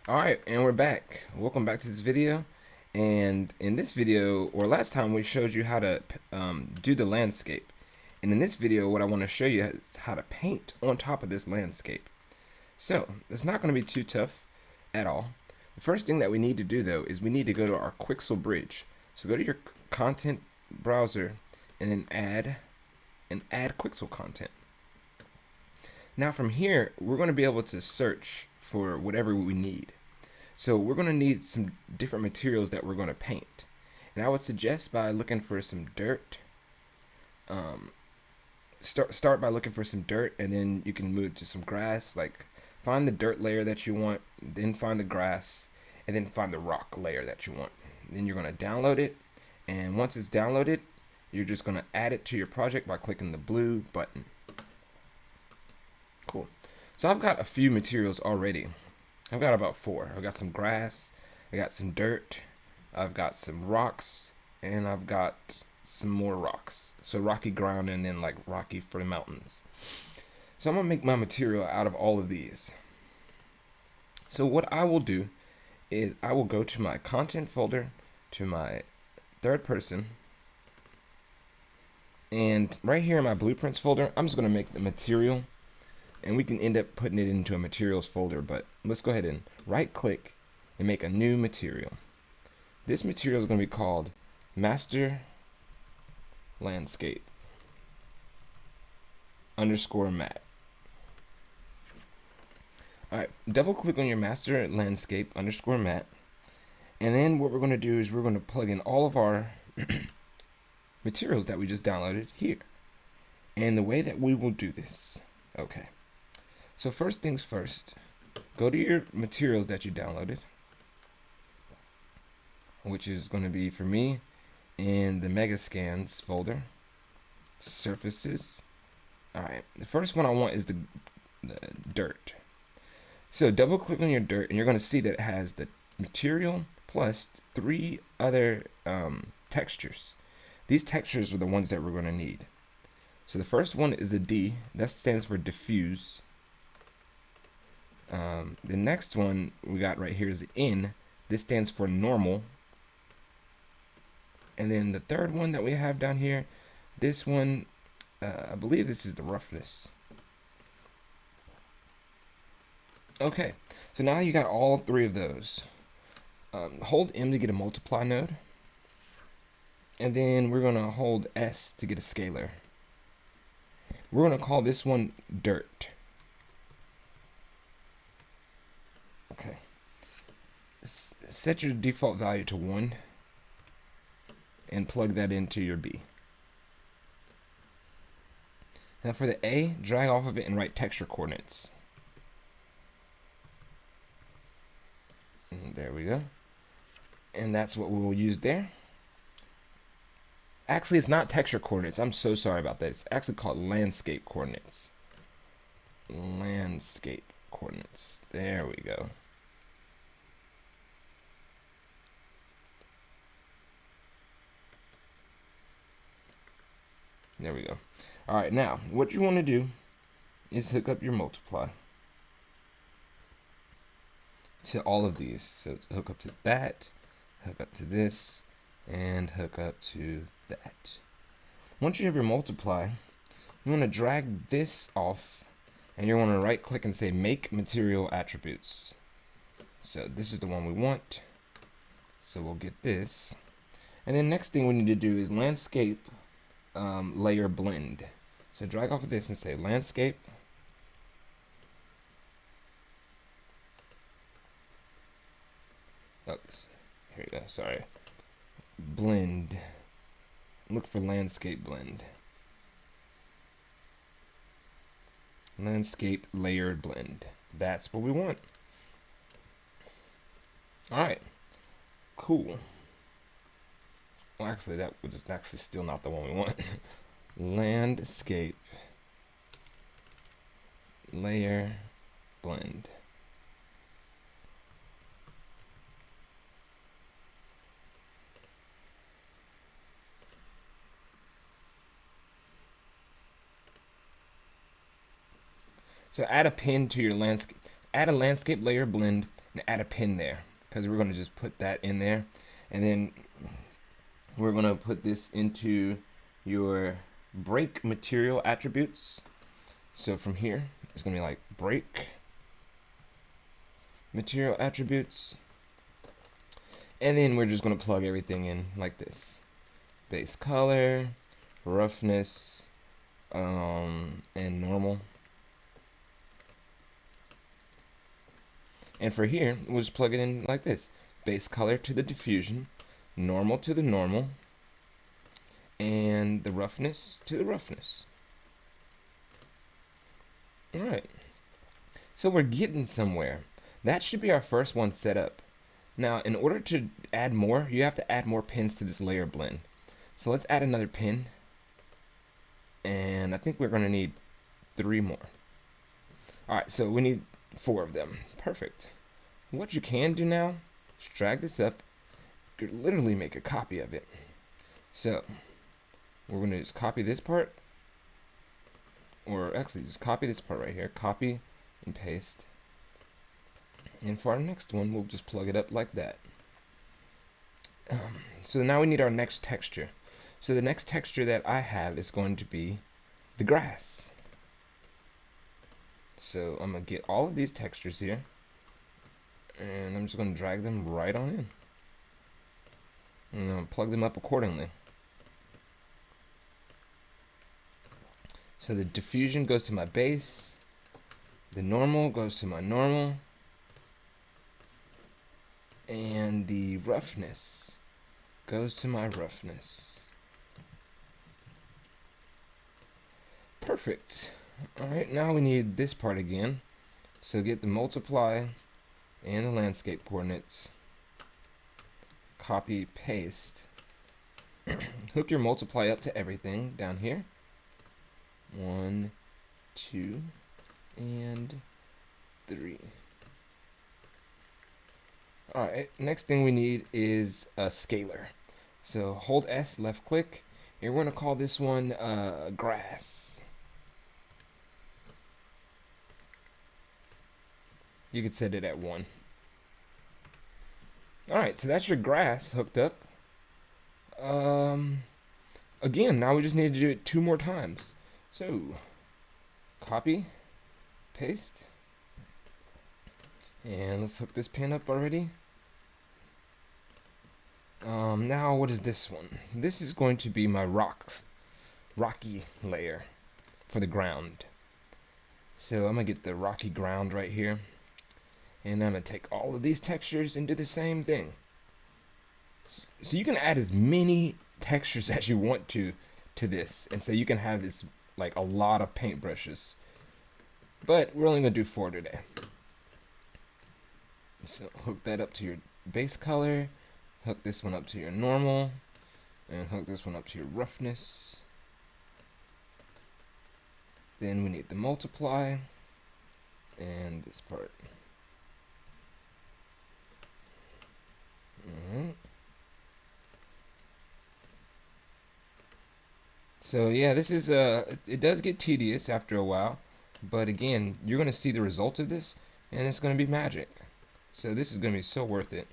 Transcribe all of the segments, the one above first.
Alright, and we're back. Welcome back to this video. And in this video, or last time, we showed you how to do the landscape. And in this video, what I want to show you is how to paint on top of this landscape. So, it's not going to be too tough at all. The first thing that we need to do, though, is we need to go to our Quixel bridge. So go to your content browser and then add Quixel content. Now from here, we're going to be able to search for whatever we need. So we're going to need some different materials that we're going to paint. And I would suggest by looking for some dirt. Start by looking for some dirt, and then you can move to some grass. Like find the dirt layer that you want, then find the grass, and then find the rock layer that you want. Then you're going to download it, and once it's downloaded, you're just going to add it to your project by clicking the blue button. Cool. So I've got a few materials already. I've got about 4. I've got some grass, I got some dirt, I've got some rocks, and I've got some more rocks. So rocky ground and then like rocky for the mountains. So I'm gonna make my material out of all of these. So what I will do is I will go to my content folder, to my third person, and right here in my blueprints folder, I'm just gonna make the material. And we can end up putting it into a materials folder, but let's go ahead and right click and make a new material. This material is going to be called master landscape underscore mat. Alright, double click on your master landscape underscore mat, and then what we're going to do is we're going to plug in all of our materials that we just downloaded here. And the way that we will do this, okay. So first things first, go to your materials that you downloaded, which is going to be for me in the Mega Scans folder, surfaces. All right, the first one I want is the dirt. So double click on your dirt, and you're going to see that it has the material plus 3 other textures. These textures are the ones that we're going to need. So the first one is a D, that stands for diffuse. The next one we got right here is N. This stands for normal. And then the third one that we have down here, this one, I believe this is the roughness. Okay, so now you got all 3 of those. Hold M to get a multiply node. And then we're going to hold S to get a scalar. We're going to call this one dirt. Okay. Set your default value to 1 and plug that into your B. Now for the A, drag off of it and write texture coordinates. And there we go. And that's what we will use there. Actually, it's not texture coordinates. I'm so sorry about that. It's actually called landscape coordinates. Landscape coordinates. There we go. There we go. All right, now what you want to do is hook up your multiply to all of these. So hook up to that, hook up to this, and hook up to that. Once you have your multiply, you want to drag this off, and you want to right click and say make material attributes. So this is the one we want. So we'll get this. And then next thing we need to do is landscape layer blend. So drag off of this and say landscape. Oops, here we go, sorry. Blend. Look for landscape blend. Landscape layered blend. That's what we want. Alright. Cool. Well, actually, that was actually still not the one we want. Landscape layer blend. So add a pin to your landscape. Add a landscape layer blend and add a pin there, because we're going to just put that in there, and then we're going to put this into your break material attributes. So from here, it's going to be like break material attributes, and then we're just going to plug everything in like this: base color, roughness, and normal. And for here, we'll just plug it in like this: base color to the diffusion, normal to the normal, and the roughness to the roughness. Alright, so we're getting somewhere. That should be our first one set up. Now, in order to add more, you have to add more pins to this layer blend. So let's add another pin, and I think we're going to need 3 more. Alright, so we need 4 of them. Perfect. What you can do now is drag this up. You could literally make a copy of it. So we're going to just copy this part, or actually just copy this part right here, copy and paste. And for our next one, we'll just plug it up like that. So now we need our next texture. So the next texture that I have is going to be the grass. So I'm going to get all of these textures here, and I'm just going to drag them right on in. And I'm going to plug them up accordingly. So the diffusion goes to my base, the normal goes to my normal, and the roughness goes to my roughness. Perfect. Alright, now we need this part again. So get the multiply and the landscape coordinates. Copy, paste. Hook your multiply up to everything down here. 1, 2, and 3. Alright, next thing we need is a scalar. So hold S, left click, and we're going to call this one grass. You could set it at 1. Alright, so that's your grass hooked up. Again, now we just need to do it 2 more times. So, copy, paste, and let's hook this pin up already. Now what is this one? This is going to be my rocky layer for the ground. So I'm gonna get the rocky ground right here, and I'm gonna take all of these textures and do the same thing. So you can add as many textures as you want to this, and so you can have this like a lot of paintbrushes, but we're only gonna do 4 today. So hook that up to your base color, hook this one up to your normal, and hook this one up to your roughness. Then we need the multiply and this part. So yeah, this is it does get tedious after a while, but again, you're gonna see the result of this, and it's gonna be magic. So this is gonna be so worth it.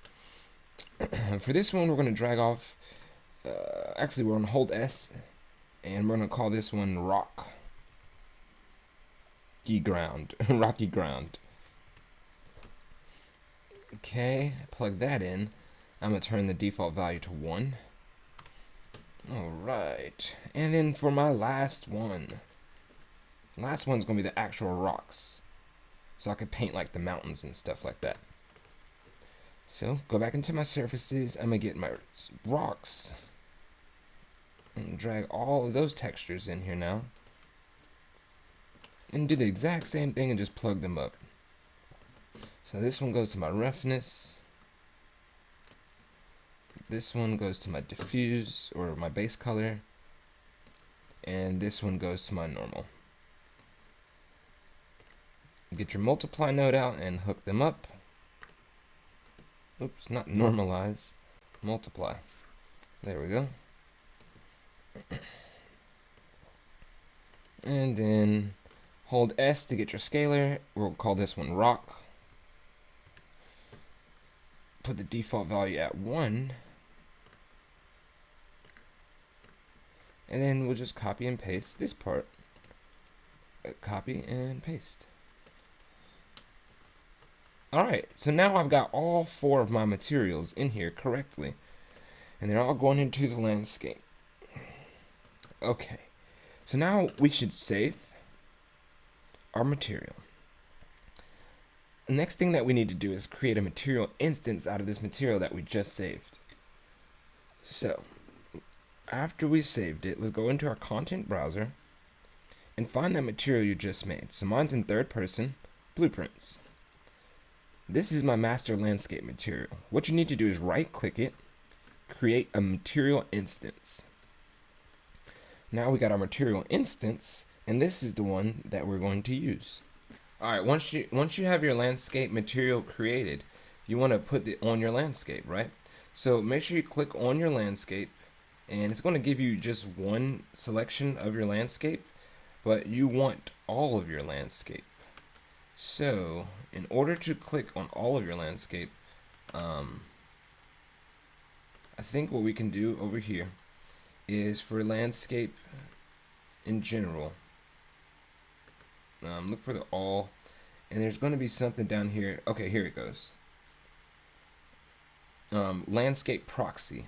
For this one, we're gonna drag off. Actually, we're gonna hold S, and we're gonna call this one rocky ground. Rocky ground. Okay, plug that in. I'm gonna turn the default value to 1. Alright, and then for my last one's gonna be the actual rocks, so I could paint like the mountains and stuff like that. So go back into my surfaces. I'm gonna get my rocks and drag all of those textures in here now, and do the exact same thing and just plug them up. So this one goes to my roughness. This one goes to my diffuse, or my base color, and this one goes to my normal. Get your multiply node out and hook them up. Oops, not normalize, multiply. There we go. And then hold S to get your scalar. We'll call this one rock. put the default value at 1. And then we'll just copy and paste this part. Copy and paste. Alright, so now I've got all 4 of my materials in here correctly. And they're all going into the landscape. Okay, so now we should save our material. The next thing that we need to do is create a material instance out of this material that we just saved. So, after we saved it, let's go into our content browser and find that material you just made. So mine's in third person, blueprints. This is my master landscape material. What you need to do is right click it, create a material instance. Now we got our material instance, and this is the one that we're going to use. Alright, once you have your landscape material created, you want to put it on your landscape, right? So make sure you click on your landscape, and it's going to give you just one selection of your landscape, but you want all of your landscape. So in order to click on all of your landscape, I think what we can do over here is for landscape in general, look for the all, and there's going to be something down here. Okay, here it goes. Landscape proxy.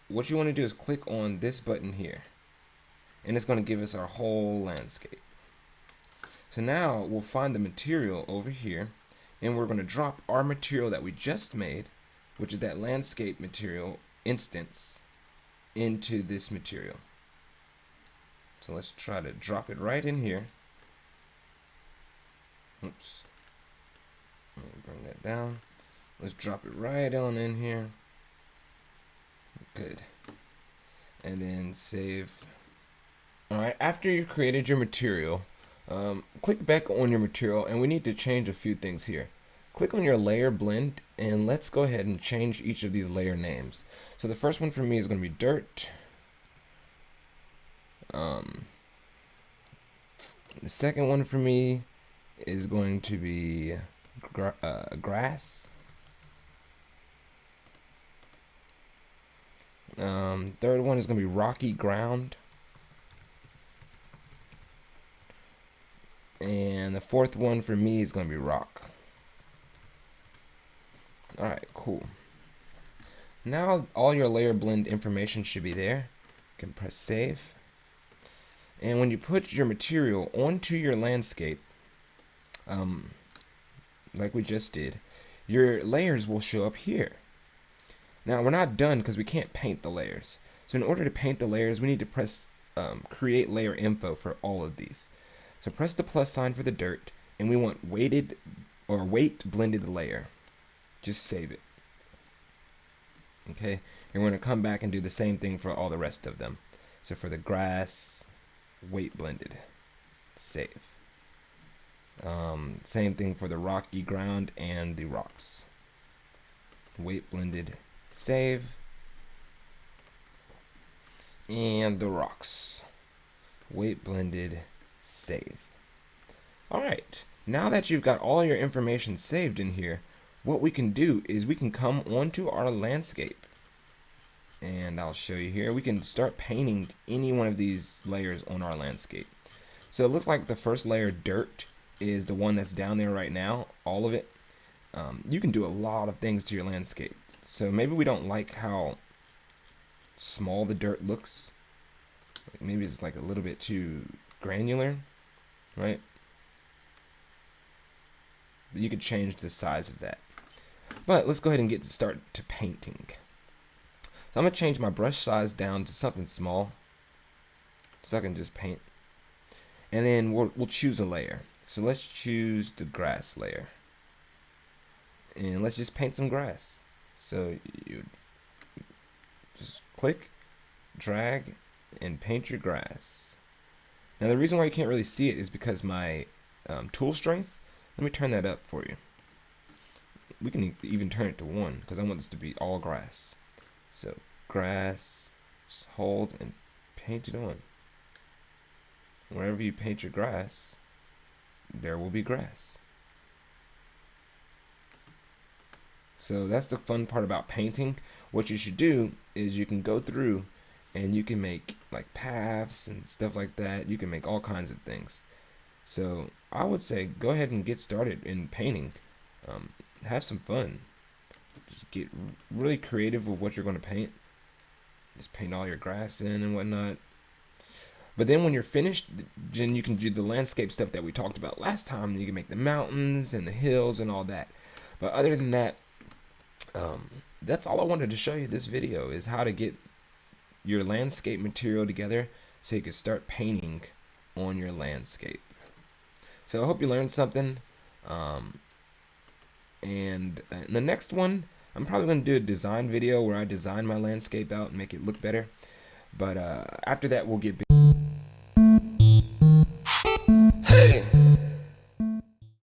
What you want to do is click on this button here, and it's going to give us our whole landscape. So now we'll find the material over here, and we're going to drop our material that we just made, which is that landscape material instance, into this material. So let's try to drop it right in here. Oops. Let me bring that down. Let's drop it right on in here. Good. And then save. Alright, after you've created your material, click back on your material, and we need to change a few things here. Click on your layer blend, and let's go ahead and change each of these layer names. So the first one for me is going to be dirt. The second one for me is going to be grass. Third one is going to be rocky ground. And the fourth one for me is going to be rock. Alright, cool. Now all your layer blend information should be there. You can press save. And when you put your material onto your landscape, like we just did, your layers will show up here. Now we're not done because we can't paint the layers. So in order to paint the layers, we need to press create layer info for all of these. So press the plus sign for the dirt, and we want weighted or weight blended layer. Just save it. Okay, and we're going to come back and do the same thing for all the rest of them. So for the grass, weight blended, save. Same thing for the rocky ground and the rocks. Weight blended, save. And the rocks, weight blended, save. Alright, now that you've got all your information saved in here, what we can do is we can come onto our landscape, and I'll show you here. We can start painting any one of these layers on our landscape. So it looks like the first layer, dirt, is the one that's down there right now, all of it. You can do a lot of things to your landscape. So maybe we don't like how small the dirt looks. Maybe it's like a little bit too granular, right? But you could change the size of that. But let's go ahead and get to start to painting. So I'm going to change my brush size down to something small, so I can just paint. And then we'll choose a layer. So let's choose the grass layer. And let's just paint some grass. So you just click, drag, and paint your grass. Now the reason why you can't really see it is because my tool strength. Let me turn that up for you. We can even turn it to 1 because I want this to be all grass. So grass, just hold and paint it on. Wherever you paint your grass, there will be grass. So that's the fun part about painting. What you should do is you can go through and you can make like paths and stuff like that. You can make all kinds of things. So I would say go ahead and get started in painting. Have some fun. Just get really creative with what you're going to paint. Just paint all your grass in and whatnot. But then when you're finished, then you can do the landscape stuff that we talked about last time. You can make the mountains and the hills and all that. But other than that, that's all I wanted to show you this video, is how to get your landscape material together so you can start painting on your landscape. So I hope you learned something. And in the next one, I'm probably going to do a design video where I design my landscape out and make it look better. But after that, we'll get... Hey!